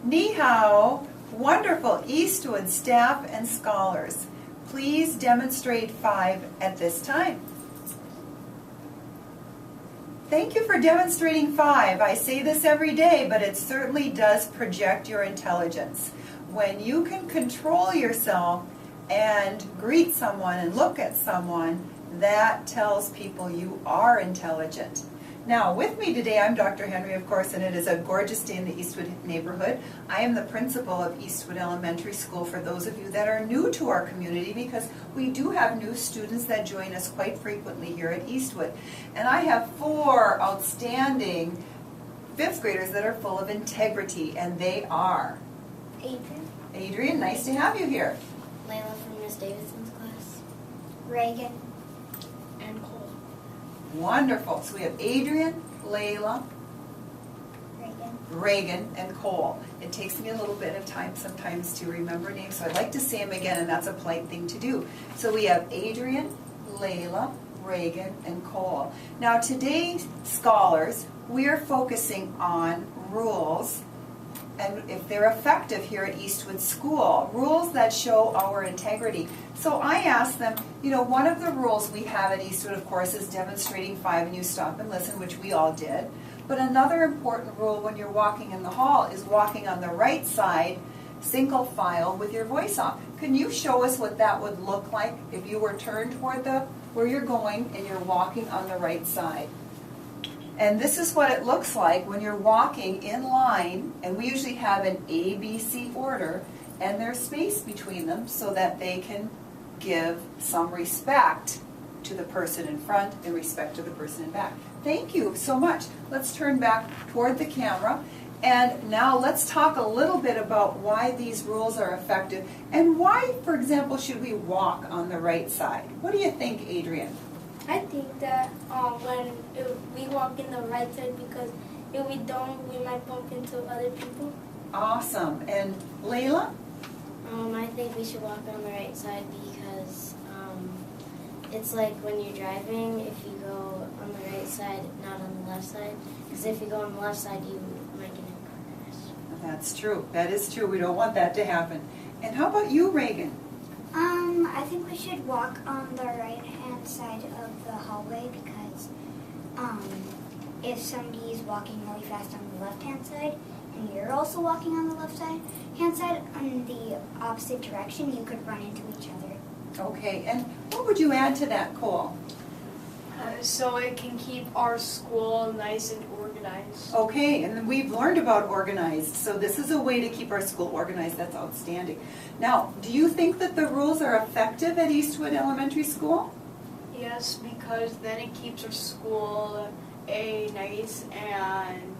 Ni hao, wonderful Eastwood staff and scholars. Please demonstrate 5 at this time. Thank you for demonstrating 5. I say this every day, but it certainly does project your intelligence. When you can control yourself and greet someone and look at someone, that tells people you are intelligent. Now, with me today, I'm Dr. Henry, of course, and it is a gorgeous day in the Eastwood neighborhood. I am the principal of Eastwood Elementary School for those of you that are new to our community, because we do have new students that join us quite frequently here at Eastwood. And I have 4 outstanding 5th graders that are full of integrity, and they are Adrian. Adrian, nice to have you here. Layla from Miss Davidson's class. Reagan. And Cole. Wonderful. So we have Adrian, Layla, Reagan, and Cole. It takes me a little bit of time sometimes to remember names, so I'd like to say them again, and that's a polite thing to do. So we have Adrian, Layla, Reagan, and Cole. Now today, scholars, we are focusing on rules and if they're effective here at Eastwood School, rules that show our integrity. So I asked them, one of the rules we have at Eastwood, of course, is demonstrating 5 and you stop and listen, which we all did. But another important rule when you're walking in the hall is walking on the right side, single file, with your voice off. Can you show us what that would look like if you were turned toward where you're going and you're walking on the right side? And this is what it looks like when you're walking in line, and we usually have an A, B, C order, and there's space between them so that they can give some respect to the person in front and respect to the person in back. Thank you so much. Let's turn back toward the camera, and now let's talk a little bit about why these rules are effective and why, for example, should we walk on the right side. What do you think, Adrian? I think that when we walk in the right side, because if we don't, we might bump into other people. Awesome. And Layla? I think we should walk on the right side because it's like when you're driving, if you go on the right side, not on the left side. Because if you go on the left side, you might get in a car crash. That's true. That is true. We don't want that to happen. And how about you, Reagan? I think we should walk on the right-hand side of the hallway because if somebody is walking really fast on the left-hand side and you're also walking on the left-hand side on the opposite direction, you could run into each other. Okay, and what would you add to that, Cole? So it can keep our school nice and organized. Okay, and then we've learned about organized, so this is a way to keep our school organized. That's outstanding. Now, do you think that the rules are effective at Eastwood Elementary School? Yes, because then it keeps our school a nice and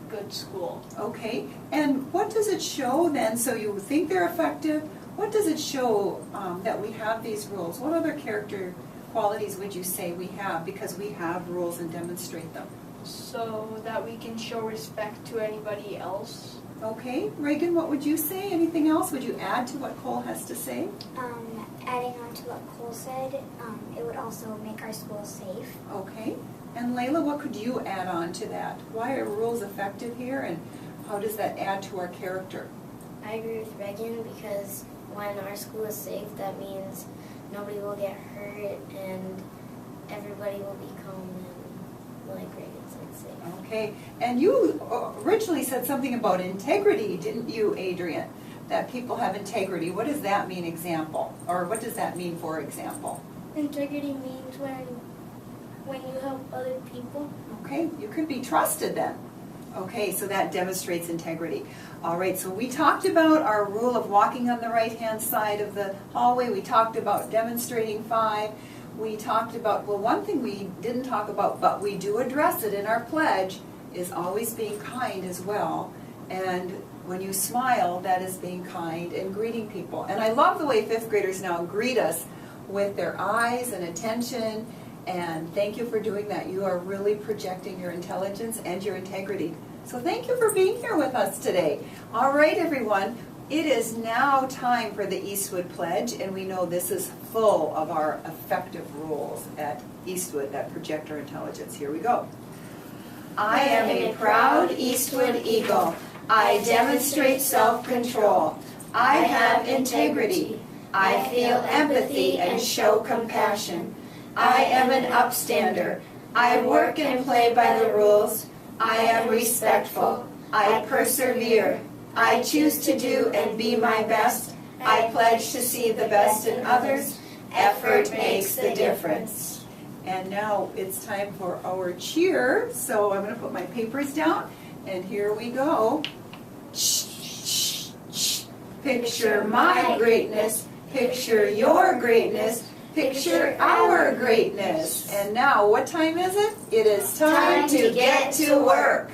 good school. Okay, and what does it show then? So you think they're effective. What does it show that we have these rules? What other character qualities would you say we have because we have rules and demonstrate them? So that we can show respect to anybody else. Okay, Reagan, what would you say? Anything else? Would you add to what Cole has to say? Adding on to what Cole said, it would also make our school safe. Okay, and Layla, what could you add on to that? Why are rules effective here, and how does that add to our character? I agree with Reagan because when our school is safe, that means nobody will get hurt and everybody will be calm and, like Reagan said, safe. Okay, and you originally said something about integrity, didn't you, Adrian? That people have integrity. What does that mean, example? Or what does that mean, for example? Integrity means when you help other people. Okay, you can be trusted then. Okay, so that demonstrates integrity. All right, so we talked about our rule of walking on the right-hand side of the hallway. We talked about demonstrating 5. We talked about, well, one thing we didn't talk about, but we do address it in our pledge, is always being kind as well. And when you smile, that is being kind and greeting people. And I love the way 5th graders now greet us with their eyes and attention. And thank you for doing that. You are really projecting your intelligence and your integrity. So thank you for being here with us today. All right, everyone. It is now time for the Eastwood Pledge, and we know this is full of our effective rules at Eastwood that project our intelligence. Here we go. I am a proud Eastwood Eagle. I demonstrate self-control. I have integrity. I feel empathy and show compassion. I am an upstander. I work and play by the rules. I am respectful. I persevere. I choose to do and be my best. I pledge to see the best in others. Effort makes the difference. And now it's time for our cheer. So I'm going to put my papers down, and here we go. Picture my greatness. Picture your greatness. Picture our greatness. And now, what time is it? It is time to get to work.